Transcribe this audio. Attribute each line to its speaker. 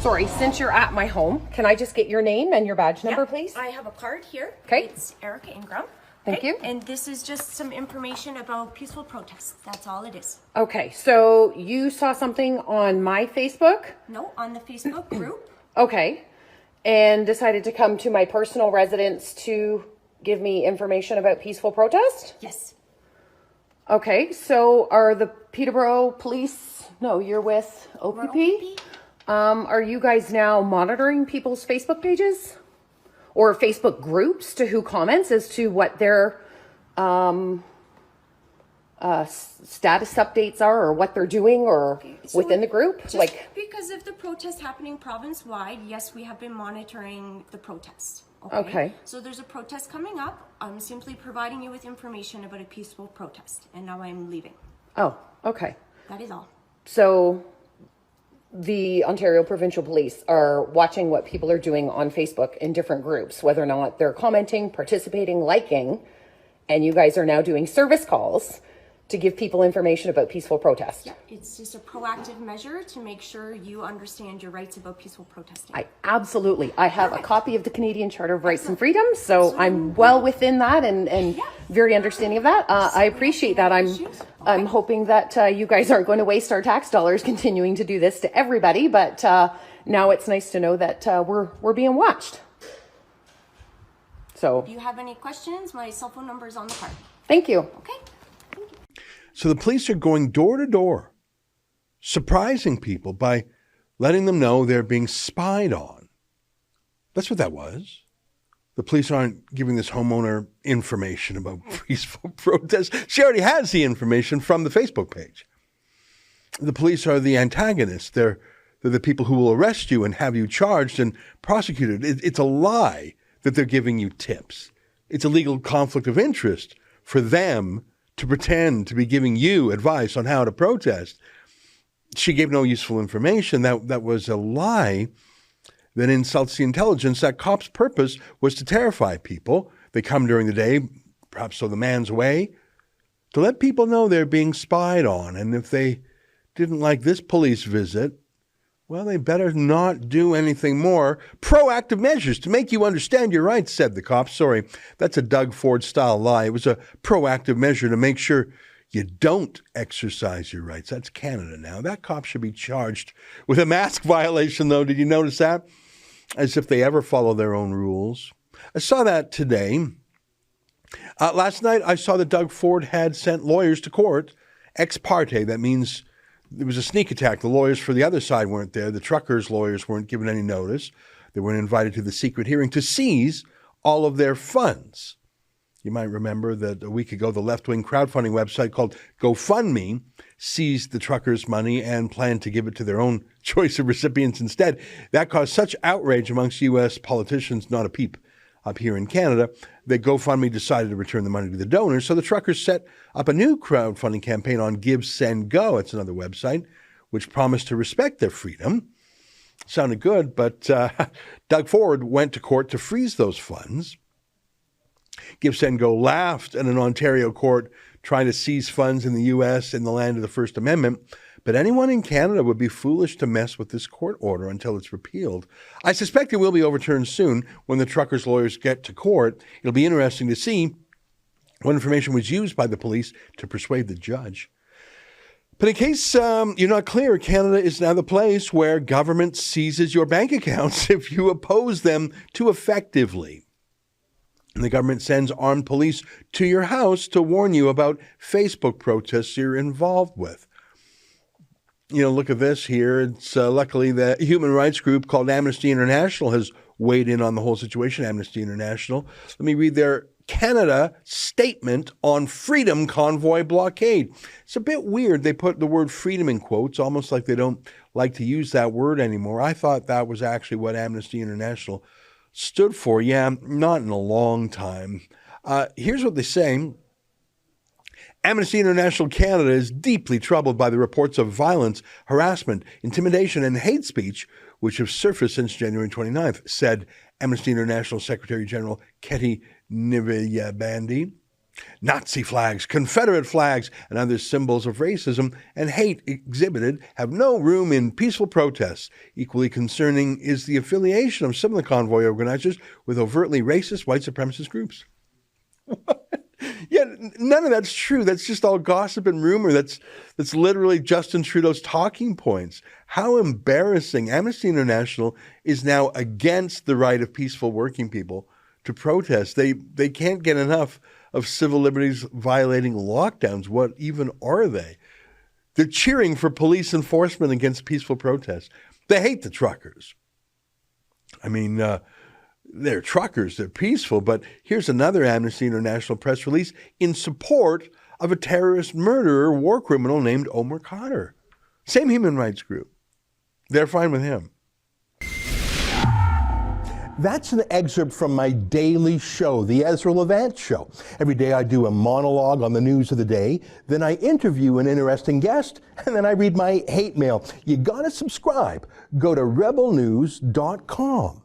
Speaker 1: Sorry, since you're at my home, can I just get your name and your badge number, please?
Speaker 2: I have a card here.
Speaker 1: Okay.
Speaker 2: It's Erica Ingram.
Speaker 1: Thank you.
Speaker 2: And this is just some information about peaceful protests. That's all it is.
Speaker 1: Okay, so you saw something on my Facebook?
Speaker 2: No, on the Facebook group.
Speaker 1: Okay, and decided to come to my personal residence to give me information about peaceful protest?
Speaker 2: Yes.
Speaker 1: Okay, so are the Peterborough Police, no, you're with OPP? Are you guys now monitoring people's Facebook pages? Or Facebook groups to who comments as to what their status updates are or what they're doing or within the group?
Speaker 2: Because of the protest happening province-wide, yes, we have been monitoring the protests.
Speaker 1: Okay.
Speaker 2: So there's a protest coming up. I'm simply providing you with information about a peaceful protest. And now I'm leaving.
Speaker 1: Oh, okay.
Speaker 2: That is all.
Speaker 1: So the Ontario Provincial Police are watching what people are doing on Facebook in different groups, whether or not they're commenting, participating, liking, and you guys are now doing service calls to give people information about peaceful protest.
Speaker 2: Yeah, it's just a proactive measure to make sure you understand your rights about peaceful protesting.
Speaker 1: I have a copy of the Canadian Charter of Rights and Freedoms, so I'm well within that and very understanding of that. I appreciate that. I'm hoping that you guys aren't going to waste our tax dollars continuing to do this to everybody, but now it's nice to know that we're being watched. So,
Speaker 2: if you have any questions, my cell phone number is on the card.
Speaker 1: Thank you.
Speaker 2: Okay.
Speaker 3: So the police are going door to door, surprising people by letting them know they're being spied on. That's what that was. The police aren't giving this homeowner information about peaceful protest. She already has the information from the Facebook page. The police are the antagonists. They're the people who will arrest you and have you charged and prosecuted. It's a lie that they're giving you tips. It's a legal conflict of interest for them to pretend to be giving you advice on how to protest. She gave no useful information. That was a lie that insults the intelligence. That cop's purpose was to terrify people. They come during the day, perhaps so the man's away, to let people know they're being spied on. And if they didn't like this police visit, well, they better not do anything more. Proactive measures to make you understand your rights, said the cop. Sorry, that's a Doug Ford-style lie. It was a proactive measure to make sure you don't exercise your rights. That's Canada now. That cop should be charged with a mask violation, though. Did you notice that? As if they ever follow their own rules. I saw that today. Last night, I saw that Doug Ford had sent lawyers to court ex parte. That means there was a sneak attack. The lawyers for the other side weren't there. The truckers' lawyers weren't given any notice. They weren't invited to the secret hearing to seize all of their funds. You might remember that a week ago, the left-wing crowdfunding website called GoFundMe seized the truckers' money and planned to give it to their own choice of recipients instead. That caused such outrage amongst U.S. politicians, not a peep up here in Canada, that GoFundMe decided to return the money to the donors. So the truckers set up a new crowdfunding campaign on Give, Send, Go. It's another website which promised to respect their freedom. Sounded good, but Doug Ford went to court to freeze those funds. Give, Send, Go laughed at an Ontario court trying to seize funds in the U.S. in the land of the First Amendment. But anyone in Canada would be foolish to mess with this court order until it's repealed. I suspect it will be overturned soon when the truckers' lawyers get to court. It'll be interesting to see what information was used by the police to persuade the judge. But in case you're not clear, Canada is now the place where government seizes your bank accounts if you oppose them too effectively. And the government sends armed police to your house to warn you about Facebook protests you're involved with. You know, look at this here. It's luckily the human rights group called Amnesty International has weighed in on the whole situation. Amnesty International. Let me read their Canada statement on Freedom Convoy blockade. It's a bit weird. They put the word freedom in quotes, almost like they don't like to use that word anymore. I thought that was actually what Amnesty International stood for. Yeah, not in a long time. Here's what they say. Amnesty International Canada is deeply troubled by the reports of violence, harassment, intimidation, and hate speech which have surfaced since January 29th, said Amnesty International Secretary General Ketty Nivyabandi. Nazi flags, Confederate flags, and other symbols of racism and hate exhibited have no room in peaceful protests. Equally concerning is the affiliation of some of the convoy organizers with overtly racist white supremacist groups. Yeah, none of that's true. That's just all gossip and rumor. That's literally Justin Trudeau's talking points. How embarrassing. Amnesty International is now against the right of peaceful working people to protest. They can't get enough of civil liberties violating lockdowns. What even are they? They're cheering for police enforcement against peaceful protests. They hate the truckers. I mean, they're truckers, they're peaceful, but here's another Amnesty International press release in support of a terrorist murderer, war criminal named Omar Khadr. Same human rights group. They're fine with him. That's an excerpt from my daily show, the Ezra Levant Show. Every day I do a monologue on the news of the day, then I interview an interesting guest, and then I read my hate mail. You gotta subscribe. Go to rebelnews.com.